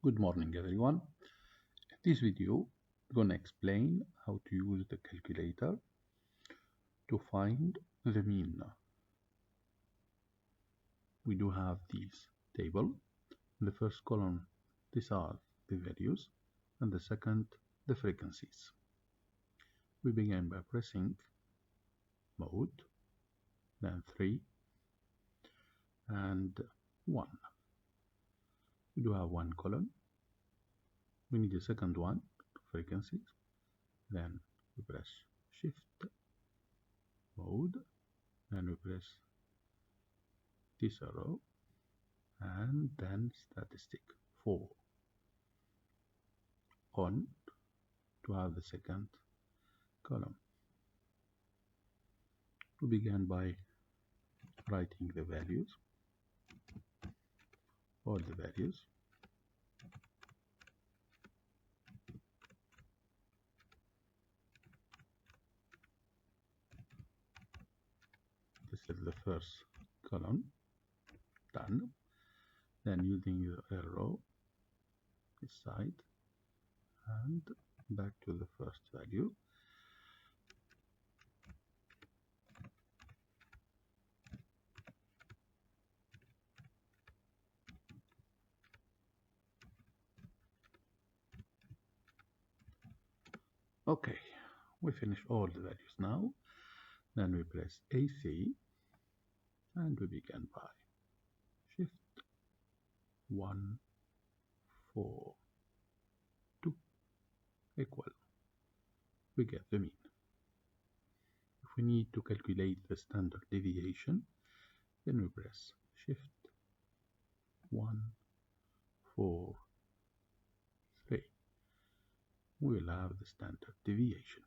Good morning, everyone. In this video, I'm going to explain how to use the calculator to find the mean. We do have this table. In the first column, these are the values, and the second, the frequencies. We begin by pressing mode, then 3, and 1. We do have one column. We need a second one, frequencies. Then we press shift, mode, then we press this arrow, and then statistic 4 on to have the second column. We begin by writing the values, all the values. This is the first column, done. Then using the arrow this side and back to the first value. Okay, we finish all the values now. Then we press AC and we begin by shift 1, 4, 2 equal. We get the mean. If we need to calculate the standard deviation, then we press shift 1, 4, 3. We will have the standard deviation.